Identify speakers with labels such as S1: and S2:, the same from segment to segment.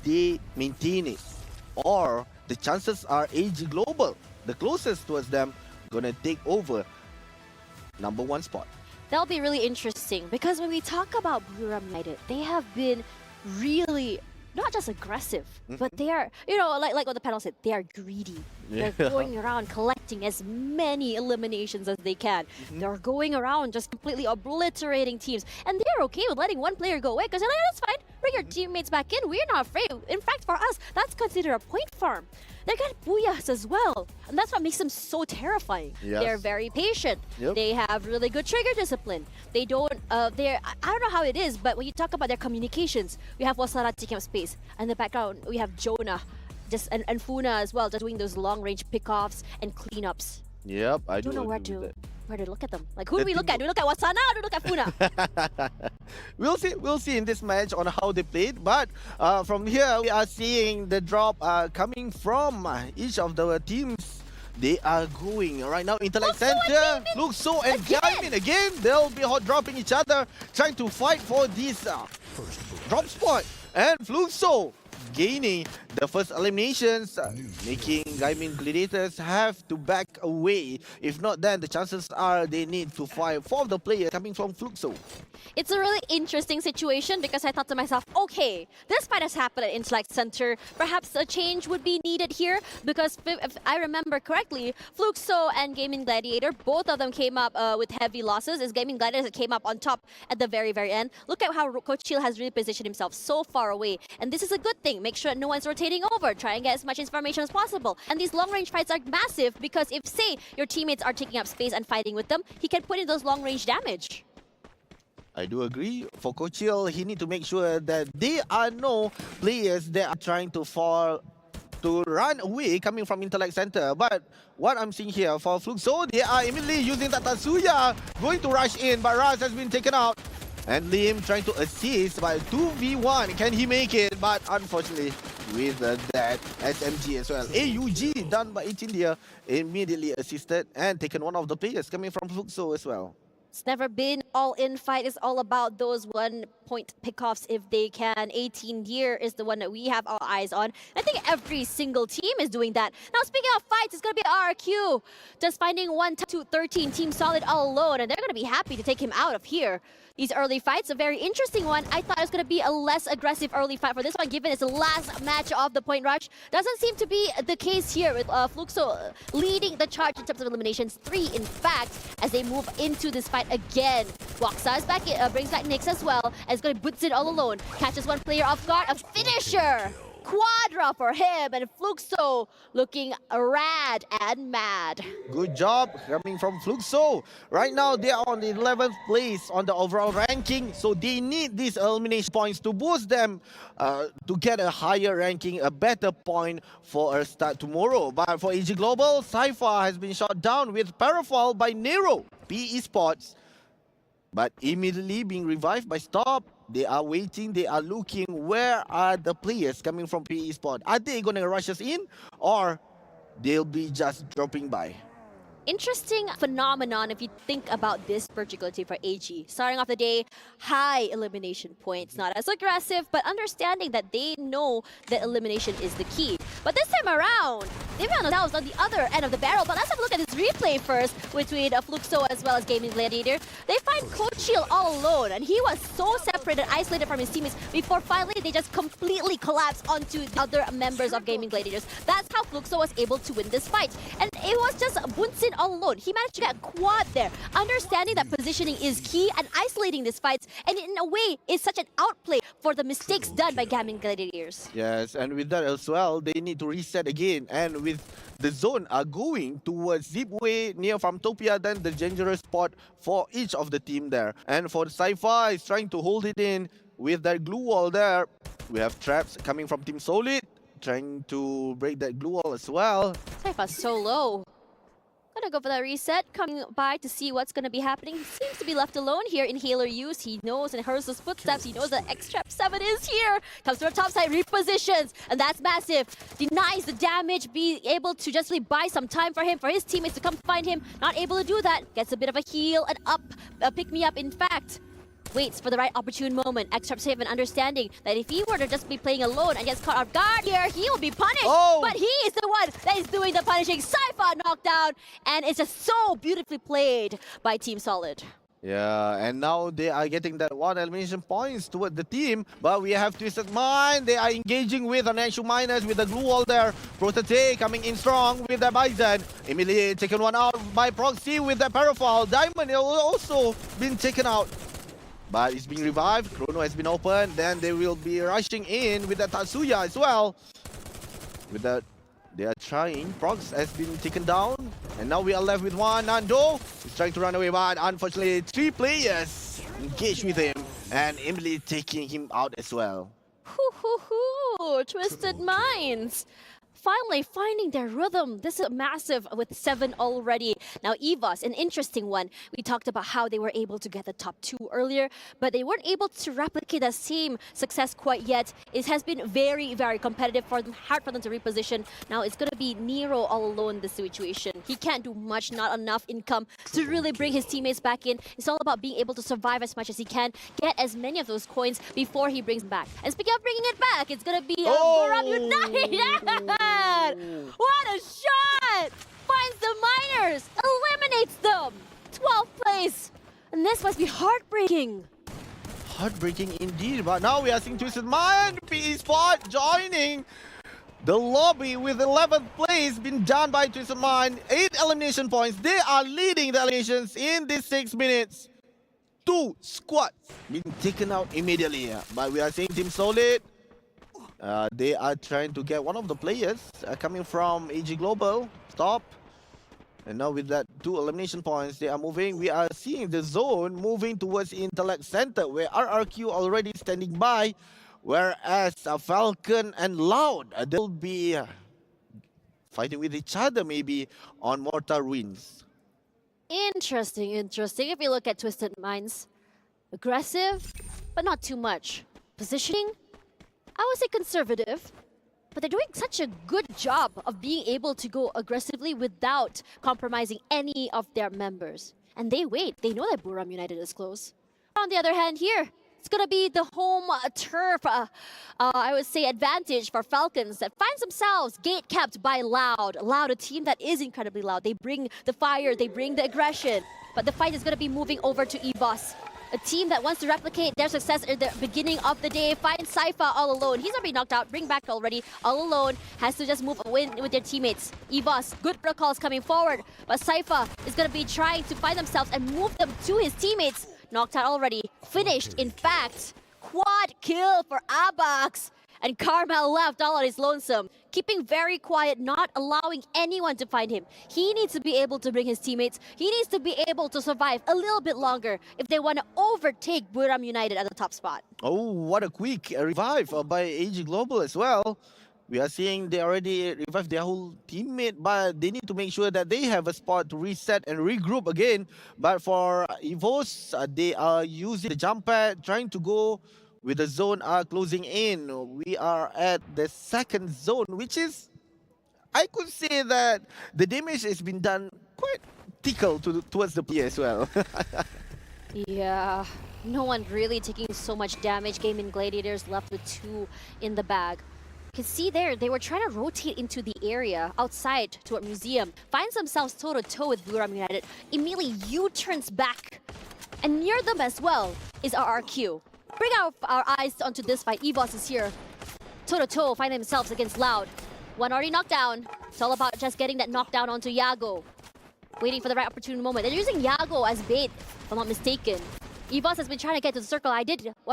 S1: they maintain it, or the chances are AG Global, the closest towards them, gonna take over #1 spot.
S2: That'll be really interesting because when we talk about Buram United, they have been really not just aggressive, but they are, you know, like what the panel said, they are greedy.
S1: Yeah.
S2: They're going around collecting as many eliminations as they can. They're going around just completely obliterating teams. And they're okay with letting one player go away because they're like, that's fine. Bring your teammates back in. We're not afraid. In fact, for us, that's considered a point farm. They got booyahs as well. And that's what makes them so terrifying.
S1: Yes.
S2: They're very patient.
S1: Yep.
S2: They have really good trigger discipline. They don't, I don't know how it is, but when you talk about their communications, we have Wasara taking up space. And in the background, we have Jonah and Funa as well, just doing those long-range pickoffs and cleanups.
S1: Yep, I
S2: Don't know
S1: agree with
S2: where to look at them. Like, who do
S1: The
S2: we look
S1: thing
S2: at? Do we look at Wasana or do we look at Funa?
S1: that. We'll see in this match on how they played. But from here, we are seeing the drop coming from each of the teams. They are going right now. Intellect Center, Fluxo and Gaimin again. They'll be hot dropping each other, trying to fight for this drop spot. And Fluxo gaining the first eliminations, making Gaimin Gladiators have to back away. If not, then the chances are they need to fight for the player coming from Fluxo.
S2: It's a really interesting situation because I thought to myself, okay, this fight has happened at Intellect Center. Perhaps a change would be needed here because if I remember correctly, Fluxo and Gaming Gladiator, both of them came up with heavy losses. It's Gaming Gladiator that came up on top at the very, very end. Look at how Coach Chill has really positioned himself so far away. And this is a good thing. Make sure that no one's rotating over. Try and get as much information as possible. And these long-range fights are massive because if, say, your teammates are taking up space and fighting with them, he can put in those long-range damage.
S1: I do agree. For Coach Hill, he need to make sure that there are no players that are trying to run away coming from Intellect Center. But what I'm seeing here for Fluxo, they are immediately using that Tatsuya, going to rush in, but Raz has been taken out. And Liam trying to assist by 2v1. Can he make it? But unfortunately, with that SMG as well. AUG done by India, immediately assisted and taken one of the players coming from Fluxo as well.
S2: It's never been all-in fight. It's all about those one-point pickoffs if they can. 18 year is the one that we have our eyes on. I think every single team is doing that. Now, speaking of fights, it's going to be RRQ. Just finding 1 to 13 Team Solid all alone, and they're going to be happy to take him out of here. These early fights, a very interesting one. I thought it was going to be a less aggressive early fight for this one, given it's the last match of the point rush. Doesn't seem to be the case here with Fluxo leading the charge in terms of eliminations. 3, in fact, as they move into this fight again. Waksa is back, brings back Nyx as well, and is going to boots it all alone. Catches one player off guard, a finisher! Quadra for him, and Fluxo looking rad and mad.
S1: Good job coming from Fluxo. Right now, they are on the 11th place on the overall ranking, so they need these elimination points to boost them to get a higher ranking, a better point for a start tomorrow. But for AG Global, Cypher has been shot down with Parafall by Nero, PE Esports, but immediately being revived by Stop. They are waiting, they are looking, where are the players coming from PE Sport? Are they going to rush us in, or they'll be just dropping by?
S2: Interesting phenomenon if you think about this particular team for AG. Starting off the day, high elimination points, not as aggressive, but understanding that they know that elimination is the key. But this time around, they found themselves on the other end of the barrel. But let's have a look at this replay first between Fluxo as well as Gaming Gladiator. They find Coach Hill all alone, and he was so separated, isolated from his teammates before finally they just completely collapsed onto the other members of Gaming Gladiators. That's how Fluxo was able to win this fight. And it was just Bunsin all alone. He managed to get a quad there, understanding that positioning is key and isolating these fights, and in a way, it's such an outplay for the mistakes done by Gaming Gladiators.
S1: Yes, and with that as well, they need to reset again. And with the zone are going towards Zipway near Farmtopia, then the dangerous spot for each of the team there. And for the Cypher, is trying to hold it in with that glue wall there. We have traps coming from Team Solid, trying to break that glue wall as well.
S2: Cypher's so low. Gonna go for that reset, coming by to see what's gonna be happening. He seems to be left alone here in Healer use. He knows and hears his footsteps. He knows that X-Trap 7 is here. Comes to the top side, repositions, and that's massive. Denies the damage, be able to just really buy some time for him, for his teammates to come find him. Not able to do that. Gets a bit of a heal and up, pick me up in fact. waits for the right opportune moment. Extra safe and understanding that if he were to just be playing alone and gets caught off guard here, he will be punished. But he is the one that is doing the punishing. Cypher knocked down, and it's just so beautifully played by Team Solid.
S1: Yeah, and now they are getting that 1 elimination points toward the team. But we have Twisted Mind. They are engaging with an actual minus with the glue wall there. Protote coming in strong with the Bison. Immediately taken one out by Proxy with the Parafall. Diamond will also been taken out. But it's being revived. Chrono has been opened. Then they will be rushing in with the Tatsuya as well. With that, they are trying. Prox has been taken down. And now we are left with one. Nando is trying to run away, but unfortunately 3 players engage with him and immediately taking him out as well.
S2: Twisted Minds. Finally finding their rhythm. This is massive with 7 already. Now EVOS, an interesting one. We talked about how they were able to get the top 2 earlier, but they weren't able to replicate the same success quite yet. It has been very, very competitive for them, hard for them to reposition. Now it's going to be Nero all alone in this situation. He can't do much, not enough income to really bring his teammates back in. It's all about being able to survive as much as he can, get as many of those coins before he brings them back. And speaking of bringing it back, it's going to be Buram United! What a shot! Finds the miners, eliminates them. 12th place, and this must be heartbreaking.
S1: Heartbreaking indeed, but now we are seeing Twisted Mind. PE Spot joining the lobby with 11th place, been done by Twisted Mind. 8 elimination points. They are leading the eliminations in these 6 minutes. 2 squads been taken out immediately, but we are seeing Team Solid. They are trying to get one of the players coming from AG Global. Stop. And now with that 2 elimination points, they are moving. We are seeing the zone moving towards Intellect Center, where RRQ already standing by. Whereas Falcon and Loud, they'll be fighting with each other maybe on Mortar Ruins.
S2: Interesting. If you look at Twisted Minds, aggressive, but not too much. Positioning, I would say conservative, but they're doing such a good job of being able to go aggressively without compromising any of their members. And they wait. They know that Buram United is close. On the other hand here, it's going to be the home turf, I would say, advantage for Falcons that finds themselves gate-kept by Loud. Loud, a team that is incredibly loud. They bring the fire, they bring the aggression. But the fight is going to be moving over to EVOS. A team that wants to replicate their success at the beginning of the day. Finds Cypher all alone. He's already knocked out. Bring back already. All alone. Has to just move away with their teammates. EVOS, good protocols coming forward. But Cypher is going to be trying to find themselves and move them to his teammates. Knocked out already. Finished, in fact. Quad kill for Abax. And Carmel left all on his lonesome. Keeping very quiet, not allowing anyone to find him. He needs to be able to bring his teammates. He needs to be able to survive a little bit longer if they want to overtake Buram United at the top spot.
S1: Oh, what a quick revive by AG Global as well. We are seeing they already revived their whole teammate, but they need to make sure that they have a spot to reset and regroup again. But for EVOS, they are using the jump pad, trying to go with the zone closing in. We are at the 2nd zone, which is, I could say that the damage has been done quite tickle towards the player as well.
S2: Yeah, no one really taking so much damage. Gaming Gladiators left with 2 in the bag. You can see there, they were trying to rotate into the area outside toward Museum. Finds themselves toe-to-toe with Buram United. Immediately U-turns back. And near them as well is RRQ. Bring our eyes onto this fight. EVOS is here. Toe-to-toe, find themselves against Loud. One already knocked down. It's all about just getting that knockdown onto Yago. Waiting for the right opportune moment. They're using Yago as bait, if I'm not mistaken. EVOS has been trying to get to the circle. I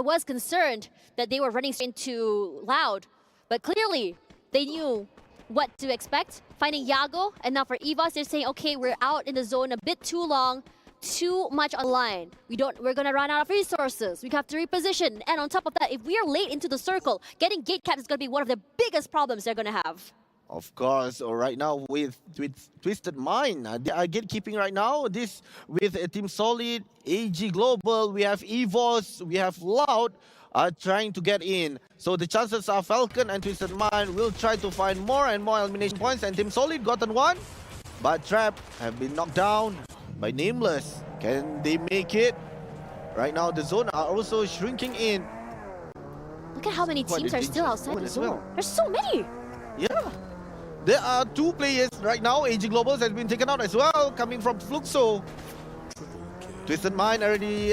S2: was concerned that they were running straight into Loud. But clearly, they knew what to expect. Finding Yago, and now for EVOS, they're saying, okay, we're out in the zone a bit too long. Too much online. We're gonna run out of resources. We have to reposition. And on top of that, if we are late into the circle, getting gate caps is gonna be one of the biggest problems they're gonna have.
S1: Of course, right now with Twisted Mind, they are gatekeeping right now. This with Team Solid, AG Global, we have EVOS, we have Loud trying to get in. So the chances are Falcon and Twisted Mind will try to find more and more elimination points, and Team Solid gotten one, but Trap have been knocked down by Nameless. Can they make it? Right now, the zone are also shrinking in.
S2: Look at how many
S1: Quite
S2: teams
S1: a
S2: are still
S1: dangerous
S2: outside
S1: zone
S2: the
S1: as
S2: zone.
S1: well.
S2: There's so many.
S1: Yeah. There are 2 players right now. AG Globals has been taken out as well, coming from Fluxo. Twisted Mind already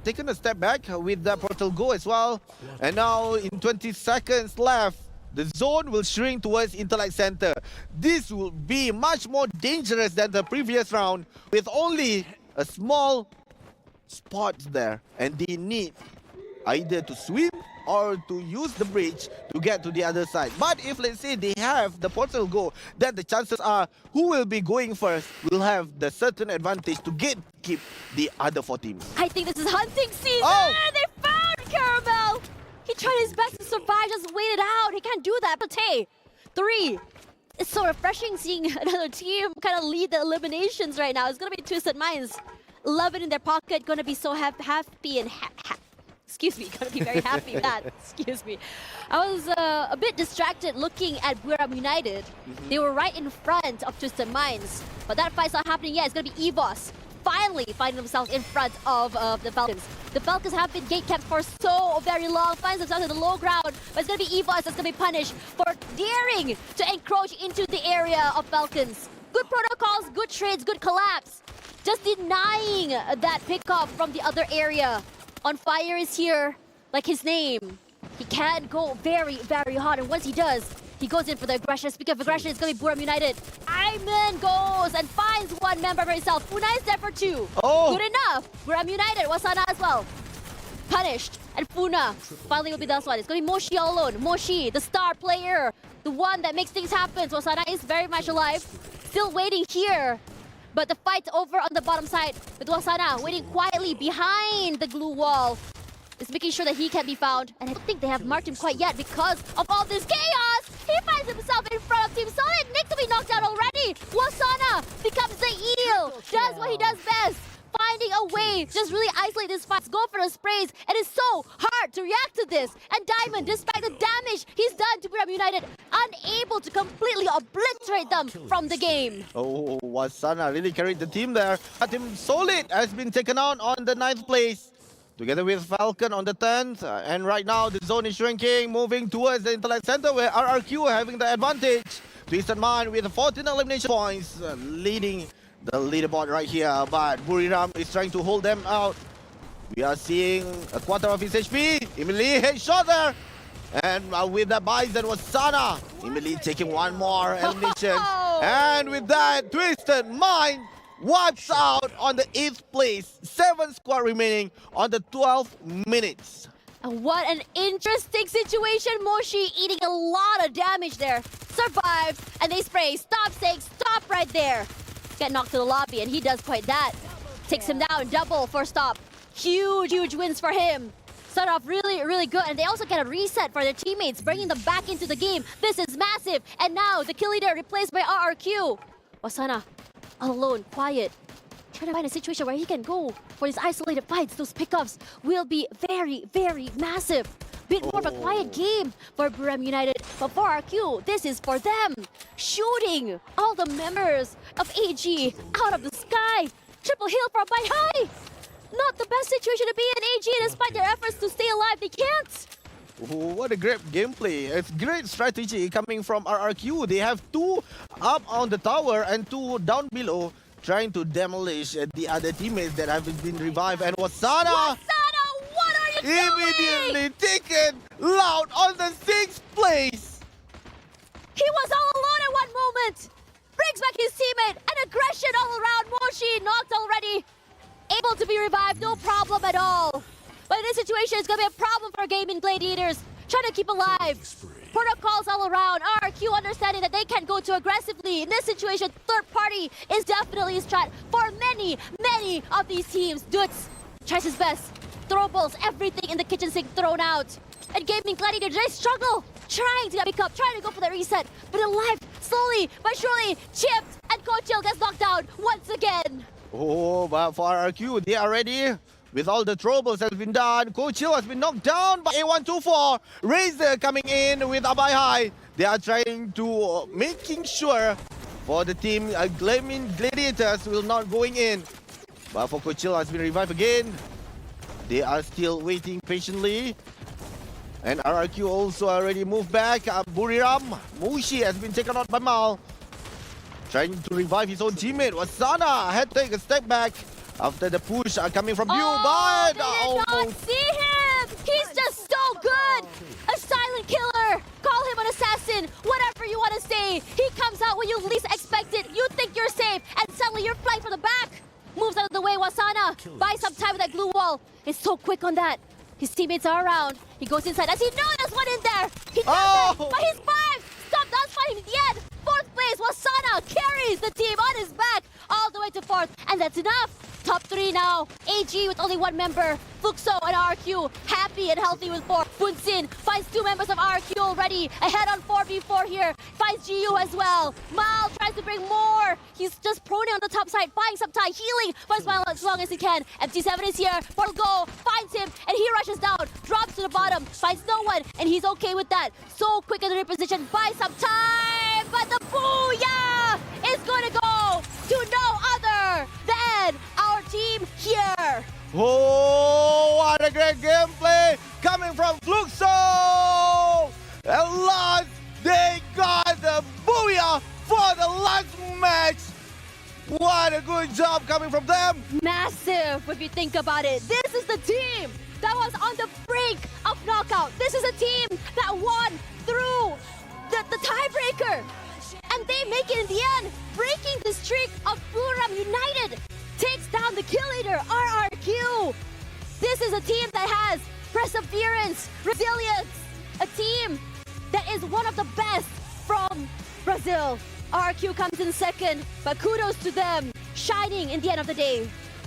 S1: taken a step back with that portal go as well. And now in 20 seconds left, the zone will shrink towards Intellect Center. This will be much more dangerous than the previous round with only a small spot there. And they need either to swim or to use the bridge to get to the other side. But if let's say they have the portal go, then the chances are who will be going first will have the certain advantage to keep the other 4 teams.
S2: I think this is hunting season.
S1: Oh!
S2: They found Caramel. He tried his best to survive, just wait it out. He can't do that. But hey, 3. It's so refreshing seeing another team kind of lead the eliminations right now. It's going to be Twisted Minds. 11 in their pocket, going to be so happy and excuse me, gonna be very happy with that. Excuse me. I was a bit distracted looking at Buram United. They were right in front of Twisted Minds. But that fight's not happening yet. It's gonna be EVOS finally finding themselves in front of the Falcons. The Falcons have been gatekept for so very long, finds themselves in the low ground. But it's gonna be EVOS that's gonna be punished for daring to encroach into the area of Falcons. Good protocols, good trades, good collapse. Just denying that pickup from the other area. On Fire is here, like his name. He can go very, very hard, and once he does, he goes in for the aggression. Speaking of aggression, it's gonna be Buram United. Iman goes and finds 1 member for himself. Funa is there for 2.
S1: Oh.
S2: Good enough. Buram United, Wasana as well. Punished. And Funa finally will be the last one. It's gonna be Moshi all alone. Moshi, the star player, the one that makes things happen. Wasana is very much alive. Still waiting here. But the fight's over on the bottom side with Wasana waiting quietly behind the glue wall. Is making sure that he can be found. And I don't think they have marked him quite yet because of all this chaos. He finds himself in front of Team Solid. Nick to be knocked out already. Wasana becomes the eel. Does what he does best. Finding a way to just really isolate this fight. Go for the sprays. And it's so hard to react to this. And Diamond, despite the damage he's done to Buram United, unable to completely obliterate them from the game.
S1: Oh, Wasana really carried the team there. Team Solid has been taken out on the 9th place. Together with Falcon on the 10th. And right now the zone is shrinking, moving towards the Intellect Center where RRQ having the advantage. Twisted Mind with 14 elimination points, leading the leaderboard right here. But Buriram is trying to hold them out. We are seeing a quarter of his HP. Immediately headshot there. And with that Bison was Sana. Immediately taking 1 more elimination. And with that, Twisted Mind wipes out on the 8th place. 7 squad remaining on the 12 minutes.
S2: And what an interesting situation. Moshi eating a lot of damage there. Survived, and they spray. Stop saying stop right there. Get knocked to the lobby, and he does quite that. Takes him down, double for stop. Huge, huge wins for him. Start off really, really good, and they also get a reset for their teammates, bringing them back into the game. This is massive, and now the kill leader replaced by RRQ. Wasana, all alone, quiet. Trying to find a situation where he can go for his isolated fights. Those pickups will be very, very massive. Bit more of a quiet game for Buram United, but for RRQ, this is for them. Shooting all the members of AG out of the sky. Triple heal for a bite high. Not the best situation to be in AG, despite their efforts to stay alive, they can't.
S1: Oh, what a great gameplay. It's great strategy coming from RRQ. They have 2 up on the tower and 2 down below, trying to demolish the other teammates that have been revived. And Wasana,
S2: what are you doing?
S1: immediately taken loud on the 6th place.
S2: He was all alone at one moment. Brings back his teammate, and aggression all around. Moshi knocked already. Able to be revived, no problem at all. But in this situation, it's going to be a problem for Gaming Gladiators. Trying to keep alive. Protocols all around. RRQ understanding that they can't go too aggressively. In this situation, third party is definitely a strat for many, many of these teams. Dutz tries his best. Throwables, everything in the kitchen sink thrown out. And Gaming Gladiators, they struggle. Trying to pick up, trying to go for the reset. But alive, slowly but surely, chipped. And Coachil gets knocked out once again.
S1: Oh, but for RRQ, they are ready. With all the troubles that have been done, Coach Hill has been knocked down by A124. Razor coming in with Abai High. They are trying to making sure for the team Gaming Gladiators will not going in. But for Coach Hill has been revived again. They are still waiting patiently. And RRQ also already moved back. Buriram, Mushi has been taken out by Mal. Trying to revive his own teammate. Wasana had to take a step back after the push coming from you, but
S2: they did not see him! He's just so good! A silent killer! Call him an assassin! Whatever you want to say! He comes out when you least expect it! You think you're safe, and suddenly you're flying from the back! Moves out of the way, Wasana! Buys some time with that glue wall! It's so quick on that! His teammates are around. He goes inside as he knows there's one in there! He does it! But he's 5! Stop, that's fighting at the end! 4th place, Wasana carries the team on his back all the way to 4th, and that's enough! Top 3 now. AG with only 1 member. Fuxo and RQ happy and healthy with 4. Bunsin finds 2 members of RQ already. Ahead on 4v4 here. Finds GU as well. Mal tries to bring more. He's just proning on the top side. Buying some time. Healing for as long as he can. MT7 is here. Portal Go finds him and he rushes down. Drops to the bottom. Finds no one and he's okay with that. So quick in the reposition. Buys some time. But the booyah is going to go to no other than our team here.
S1: Oh, what a great gameplay coming from Fluxo! At last, they got the booyah for the last match. What a good job coming from them.
S2: Massive, if you think about it. This is the team that was on the brink of knockout. This is a team that won through the tiebreaker. And they make it in the end, breaking the streak of Buriram United. Takes down the kill leader, RRQ. This is a team that has perseverance, resilience. A team that is one of the best from Brazil. RRQ comes in second, but kudos to them, shining in the end of the day.